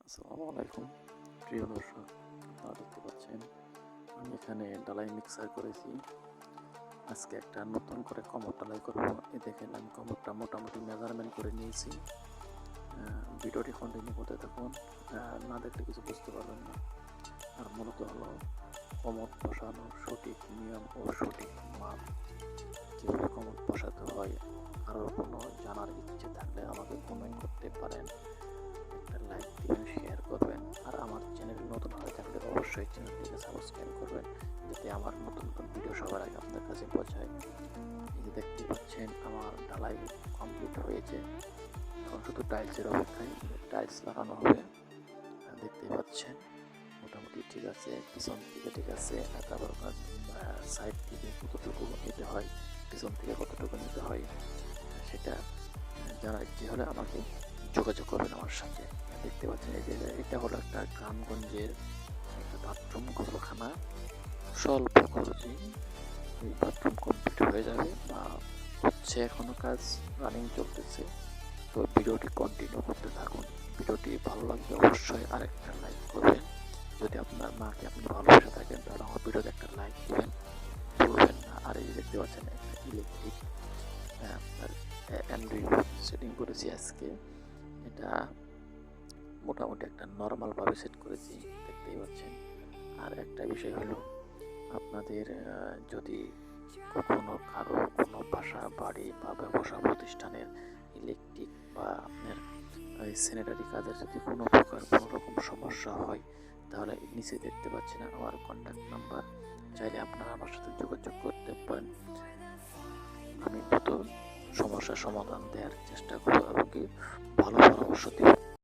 আসসালামু আলাইকুম প্রিয় দর্শক, আপনারা দেখতে পাচ্ছেন আমি এখানে ডালাই মিক্সার করেছি। আজকে একটা নতুন করে কমর ডালাই করব। এই দেখেন আমি কমরটা মোটামুটি মেজারমেন্ট করে নিয়েছি। ভিডিওটি কন্টিনিউ করতে থাকুন, না দেখলে কিছু বুঝতে পারবেন না। আর মূলত হলো কমর বসানোর সঠিক নিয়ম ও সঠিক মাপ, কীভাবে কমর বসাতে হয়। আরও কোনো জানার ইচ্ছে থাকলে আমাকে কমেন্ট করতে পারেন, একটা লাইক দিবেন, শেয়ার করবেন। আর আমার চ্যানেল নতুন হয়ে থাকলে অবশ্যই চ্যানেলটিকে সাবস্ক্রাইব করবেন, যাতে আমার নতুন নতুন ভিডিও সবার আগে আপনার কাছে পৌঁছায়। এই যে দেখতে পাচ্ছেন আমার ঢালাই কমপ্লিট হয়েছে, এখন শুধু টাইলসের অপেক্ষায়, টাইলস লাগানো হবে। দেখতেই পাচ্ছেন মোটামুটি ঠিক আছে, পিছন থেকে ঠিক আছে। তারপর সাইড থেকে কতটুকু নিতে হয়, পিছন থেকে কতটুকু নিতে হয়, সেটা জানার ইচ্ছে হলে আমাকে যোগাযোগ করবেন আমার সাথে। দেখতে পাচ্ছেন এই যে এটা হলো একটা গ্রামগঞ্জের একটা বাথরুম গোসলখানা, স্বল্প খরচে এই বাথরুম কমপ্লিট হয়ে যাবে বা হচ্ছে, এখনো কাজ রানিং চলতেছে। তো ভিডিওটি কন্টিনিউ করতে থাকুন। ভিডিওটি ভালো লাগলে অবশ্যই আরেকটা লাইক করবেন। যদি আপনার মাকে আপনি ভালোবেসে থাকেন তাহলে আমার ভিডিওতে একটা লাইক দিবেন, ভুলবেন না। আর এই দেখতে পাচ্ছেন একটা ইলেকট্রিক আপনার অ্যান্ড্রয়েড সেটিং করেছি আজকে। এটা মোটামুটি একটা নর্মালভাবে সেট করেছি, দেখতেই পাচ্ছেন। আর একটা বিষয় হলো, আপনাদের যদি কখনো কারো কোনো বাসা বাড়ি বা ব্যবসা প্রতিষ্ঠানের ইলেকট্রিক বা আপনার স্যানিটারি কাজের যদি কোনো প্রকার কোনো রকম সমস্যা হয়, তাহলে নিচে দেখতে পাচ্ছেন আমার কন্ট্যাক্ট নাম্বার, চাইলে আপনারা আমার সাথে যোগাযোগ করতে পারেন। আমি দ্রুত সমস্যার সমাধান দেওয়ার চেষ্টা করব এবং কি ভালো পরামর্শ দেব।